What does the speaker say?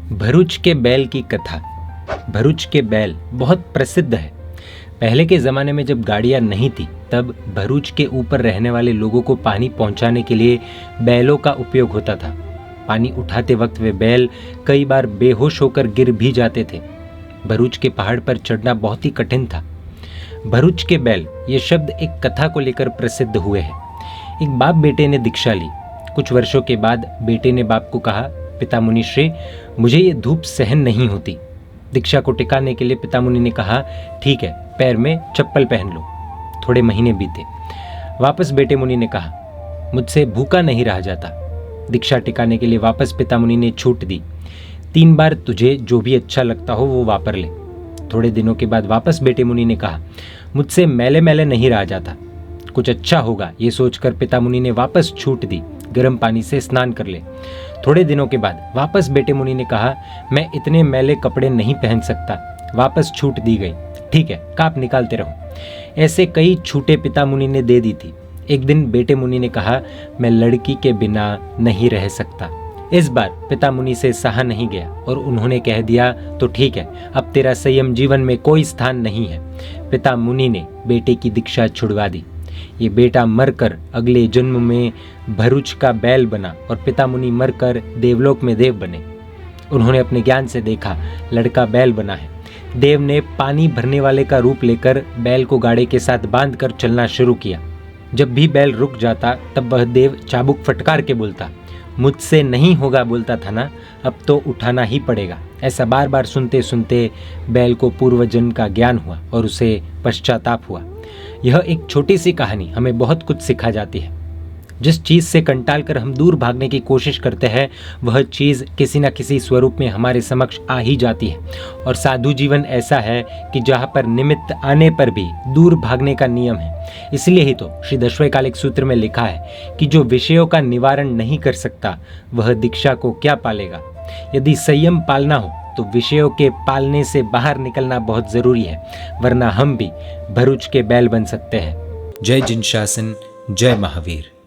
भरूच के बैल की कथा। भरूच के बैल बहुत प्रसिद्ध है। पहले के ज़माने में जब गाड़ियाँ नहीं थी तब भरूच के ऊपर रहने वाले लोगों को पानी पहुँचाने के लिए बैलों का उपयोग होता था। पानी उठाते वक्त वे बैल कई बार बेहोश होकर गिर भी जाते थे। भरूच के पहाड़ पर चढ़ना बहुत ही कठिन था। भरूच के बैल ये शब्द एक कथा को लेकर प्रसिद्ध हुए हैं। एक बाप बेटे ने दीक्षा ली। कुछ वर्षों के बाद बेटे ने बाप को कहा, पिता मुनि श्री, मुझे ये धूप सहन नहीं होती। दीक्षा को टिकाने के लिए पिता मुनि ने कहा, ठीक है, पैर में चप्पल पहन लो। थोड़े महीने बीते। वापस बेटे मुनि ने कहा, मुझसे भूखा नहीं रहा जाता। दीक्षा टिकाने के लिए वापस पिता मुनि ने छूट दी। 3 बार तुझे जो भी अच्छा लगता हो वो वापर ले। थोड़े दिनों के बाद वापस बेटे मुनि ने कहा, मुझसे मैले मैले नहीं रहा जाता। कुछ अच्छा होगा ये सोचकर पिता मुनि ने वापस छूट दी, गर्म पानी से स्नान कर ले। थोड़े दिनों के बाद वापस बेटे मुनि ने कहा, मैं इतने मैले कपड़े नहीं पहन सकता। वापस छूट दी गई। ठीक है, काप निकालते रहो। ऐसे कई छूटे पिता मुनि ने दे दी थी। एक दिन बेटे मुनि ने कहा, मैं लड़की के बिना नहीं रह सकता। इस बार पिता मुनि से सहा नहीं गया और उन्होंने कह दिया, तो ठीक है, अब तेरा संयम जीवन में कोई स्थान नहीं है। पिता मुनि ने बेटे की दीक्षा छुड़वा दी। ये बेटा मरकर अगले जन्म में भरूच का बैल बना और पिता मुनि मरकर देवलोक में देव बने। उन्होंने अपने ज्ञान से देखा लड़का बैल बना है। देव ने पानी भरने वाले का रूप लेकर बैल को गाड़े के साथ बांधकर चलना शुरू किया। जब भी बैल रुक जाता तब वह देव चाबुक फटकार के बोलता, मुझसे नहीं होगा बोलता था ना, अब तो उठाना ही पड़ेगा। ऐसा बार बार सुनते सुनते बैल को पूर्व जन्म का ज्ञान हुआ और उसे पश्चाताप हुआ। यह एक छोटी सी कहानी हमें बहुत कुछ सिखा जाती है। जिस चीज़ से कंटाल कर हम दूर भागने की कोशिश करते हैं वह चीज़ किसी न किसी स्वरूप में हमारे समक्ष आ ही जाती है। और साधु जीवन ऐसा है कि जहाँ पर निमित्त आने पर भी दूर भागने का नियम है। इसलिए ही तो श्री दशवैकालिक सूत्र में लिखा है कि जो विषयों का निवारण नहीं कर सकता वह दीक्षा को क्या पालेगा। यदि संयम पालना हो तो विषयों के पालने से बाहर निकलना बहुत ज़रूरी है, वरना हम भी भरूच के बैल बन सकते हैं। जय जिनशासन, जय महावीर।